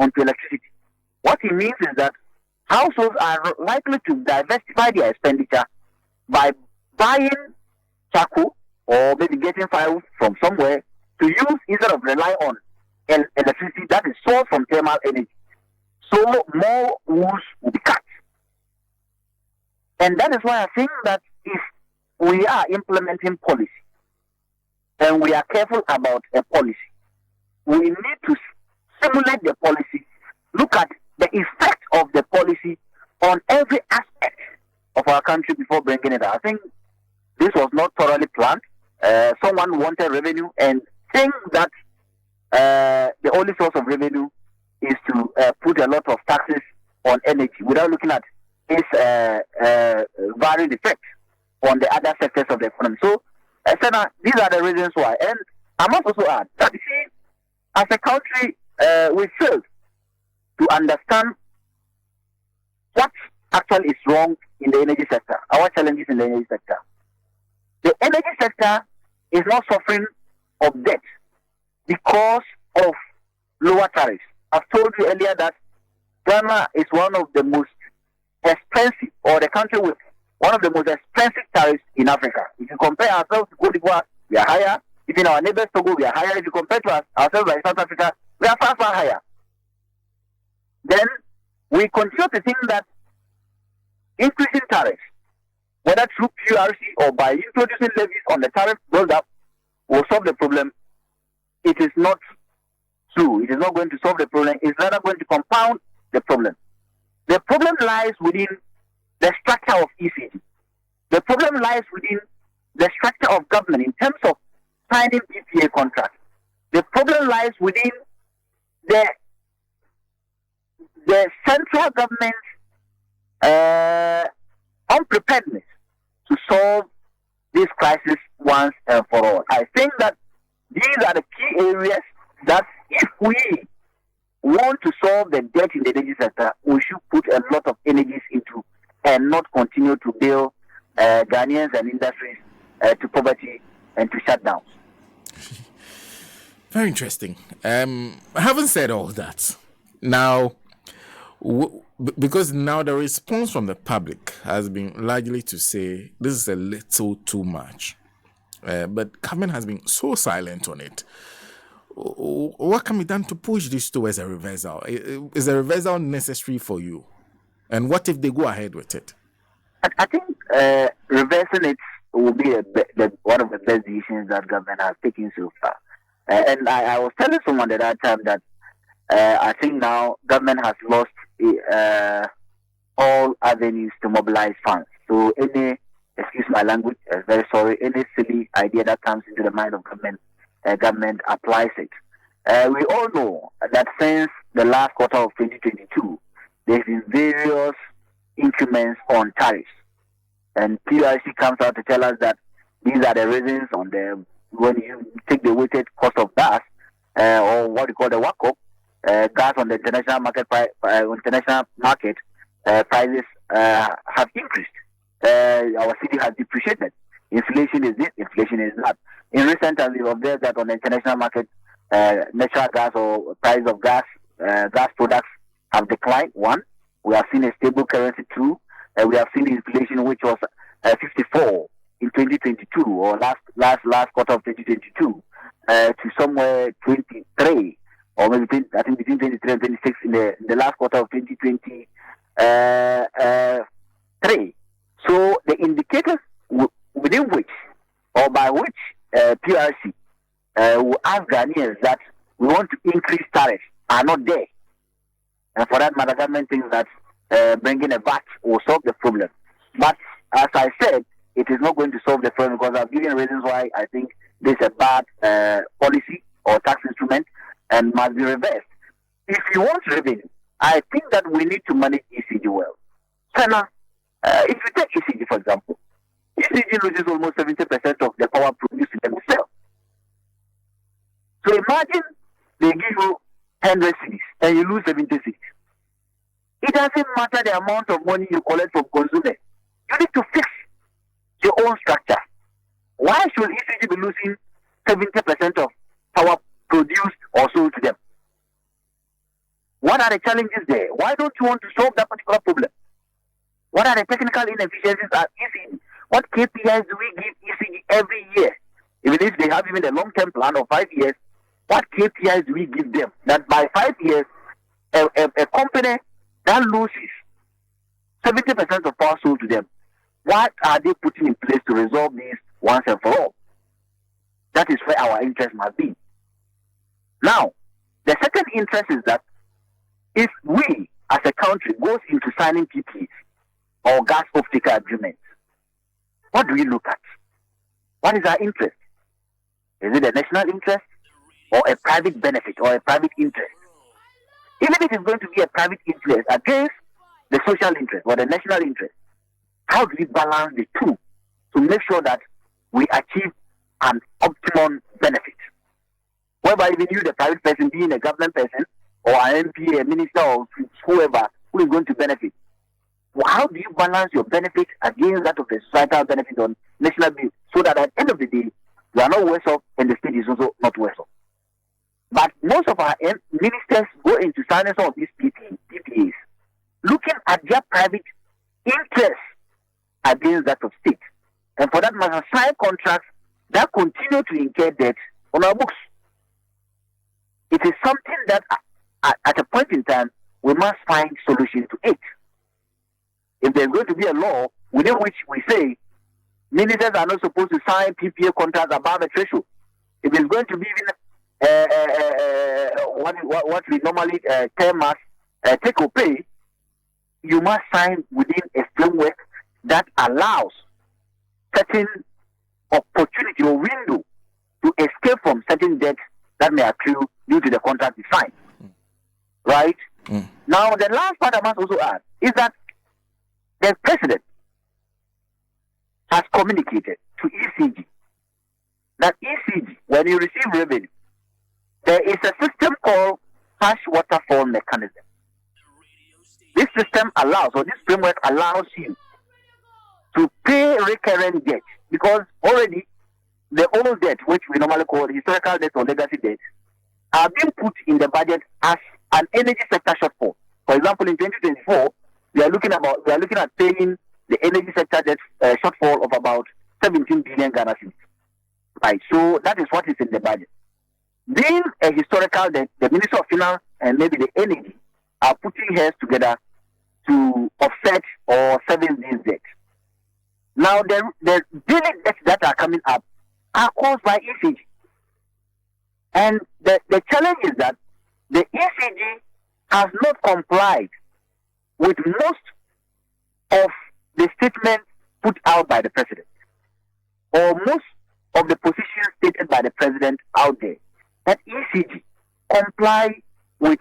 onto electricity. What he means is that households are likely to diversify their expenditure by buying charcoal or maybe getting firewood from somewhere to use instead of rely on electricity that is sourced from thermal energy. So more woods will be cut. And that is why I think that if we are implementing policy and we are careful about a policy, we need to simulate the policy, look at the effect of the policy on every aspect of our country before bringing it out. I think this was not thoroughly planned. Someone wanted revenue and think that the only source of revenue is to put a lot of taxes on energy without looking at its varied effects on the other sectors of the economy. So, Senna, these are the reasons why. And I must also add that, you see, as a country, we failed to understand what actually is wrong in the energy sector, our challenges in the energy sector. The energy sector is not suffering of debt because of lower tariffs. I've told you earlier that Ghana is one of the most expensive, or the country with one of the most expensive tariffs in Africa. If you compare ourselves to Cote d'Ivoire, we are higher. Even our neighbors Togo, we are higher. If you compare to ourselves like South Africa, we are far, far higher. Then we continue to think that increasing tariffs, whether through PRC or by introducing levies on the tariff build-up, will solve the problem. It is not true. It is not going to solve the problem. It's rather going to compound the problem. The problem lies within the structure of ECG. The problem lies within the structure of government in terms of signing PPA contracts. The problem lies within the central government's unpreparedness to solve this crisis once and for all. I think that these are the key areas that if we want to solve the debt in the energy sector, we should put a lot of energies into and not continue to build Ghanaians and industries to poverty and to shutdowns. Very interesting. Having said all that, now, because now the response from the public has been largely to say this is a little too much, but government has been so silent on it. What can be done to push this towards a reversal? Is a reversal necessary for you? And what if they go ahead with it? I think reversing it will be one of the best decisions that government has taken so far. And I was telling someone at that time that I think now government has lost all avenues to mobilize funds. So any, excuse my language, very sorry, any silly idea that comes into the mind of government applies it. We all know that since the last quarter of 2022, there's been various increments on tariffs. And PRC comes out to tell us that these are the reasons when you take the weighted cost of gas, or what you call the WACOP, gas on the international market, prices have increased. Our city has depreciated. Inflation is this, inflation is that. In recent times, we observed that on the international market, natural gas or price of gas products have declined. One, we have seen a stable currency. Two, we have seen inflation which was 54 in 2022 or last quarter of 2022 to somewhere 23 or maybe I think between 23 and 26 in the last quarter of 2023. So the indicators within which or by which PRC will ask Ghanaians that we want to increase tariffs are not there. And for that matter, government thinks that bringing a VAT will solve the problem. But as I said, it is not going to solve the problem because I've given reasons why I think this is a bad policy or tax instrument and must be reversed. If you want revenue, I think that we need to manage ECG well. Senna, if you take ECG, for example, ECG loses almost 70% of the power produced in themselves. So imagine they give you 100 cities and you lose 70 cities. It doesn't matter the amount of money you collect from consumers. You need to fix your own structure. Why should ECG be losing 70% of power produced or sold to them? What are the challenges there? Why don't you want to solve that particular problem? What are the technical inefficiencies at ECG? What KPIs do we give ECG every year? Even if they have even a long-term plan of 5 years, what KPIs do we give them? That by 5 years, a company that loses 70% of power sold to them, what are they putting in place to resolve this once and for all? That is where our interest must be. Now, the second interest is that if we, as a country, goes into signing PPAs or gas off-taker agreements, what do we look at? What is our interest? Is it a national interest or a private benefit or a private interest? Even if it's going to be a private interest against the social interest or the national interest, how do we balance the two to make sure that we achieve an optimum benefit? Whereby even you, the private person, being a government person or an MP, a minister, or whoever who is going to benefit, how do you balance your benefit against that of the societal benefit on national bill, so that at the end of the day, you are not worse off and the state is also not worse off? But most of our ministers go into signing some of these PPAs looking at their private interests against that of state. And for that matter, sign contracts that continue to incur debt on our books. It is something that at a point in time, we must find solution to it. If there's going to be a law within which we say ministers are not supposed to sign PPA contracts above a threshold, if it's going to be even what we normally term as take or pay, you must sign within a framework that allows certain opportunity or window to escape from certain debts that may accrue due to the contract you signed. Right? Now, the last part I must also add is that the president has communicated to ECG that ECG, when you receive revenue, there is a system called cash waterfall mechanism. This system allows, or this framework allows you to pay recurrent debt, because already the old debt, which we normally call historical debt or legacy debt, are being put in the budget as an energy sector shortfall. For example, in 2024, we are looking at paying the energy sector debt shortfall of about 17 billion Ghana cedis. Right, so that is what is in the budget. Being a historical debt, the Minister of Finance and maybe the energy are putting heads together to offset or service these debts. Now, the daily debts that are coming up are caused by ECG. And the challenge is that the ECG has not complied with most of the statements put out by the president, or most of the positions stated by the president out there, that ECG comply with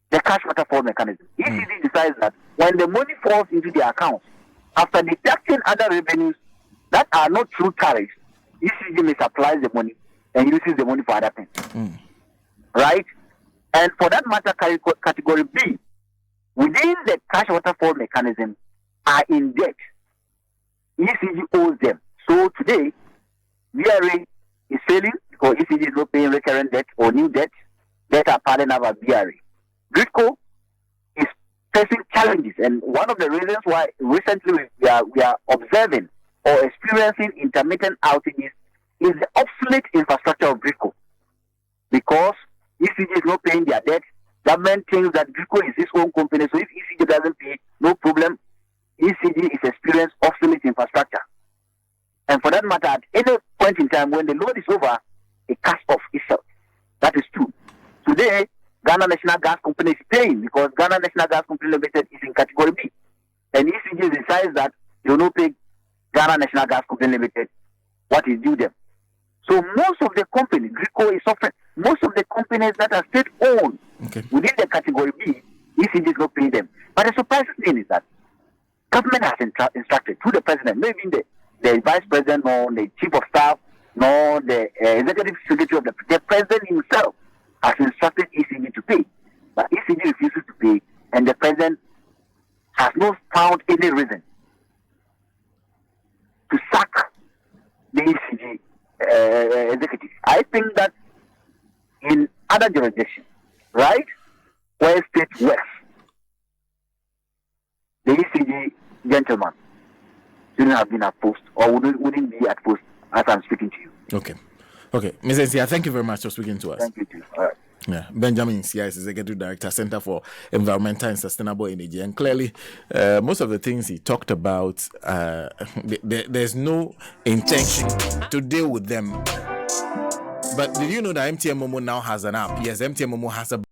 the cash waterfall mechanism. ECG decides that when the money falls into the accounts, after deducting other revenues that are not through tariffs, ECG may supply the money and uses the money for other things. Right? And for that matter, category B, within the cash waterfall mechanism, are in debt. ECG owes them. So today, VRA is failing because ECG is not paying recurrent debt or new debt. Debt are piling up at VRA. GRIDCO is facing challenges, and one of the reasons why recently we are observing or experiencing intermittent outages is the obsolete infrastructure of GRIDCO. Because ECG is not paying their debt, government thinks that GRIDCO is its own company, so if ECG doesn't pay, no problem. ECG is experiencing obsolete infrastructure. And for that matter, at any point in time when the load is over, it casts off itself. That is true. Today, Ghana National Gas Company is paying because Ghana National Gas Company Limited is in category B. And ECG decides that they will not pay Ghana National Gas Company Limited what is due them. So most of the companies, GRIDCO is suffering, most of the companies that are state-owned within the category B, ECG is not paying them. But the surprising thing is that government has instructed through the president, maybe the vice president, nor the chief of staff, nor the executive secretary of the president himself has instructed ECG to pay. But ECG refuses to pay, and the president has not found any reason to sack the ECG executive. I think that in other jurisdictions, right, where state works, the ECG gentleman shouldn't have been at post or wouldn't be at post as I'm speaking to you. Okay. Mr. Nsiah, thank you very much for speaking to us. Thank you too. All right. Yeah, Benjamin Nsiah is Executive Director, Center for Environmental and Sustainable Energy. And clearly, most of the things he talked about, there's no intention to deal with them. But did you know that MTN Momo now has an app? Yes, MTN Momo has a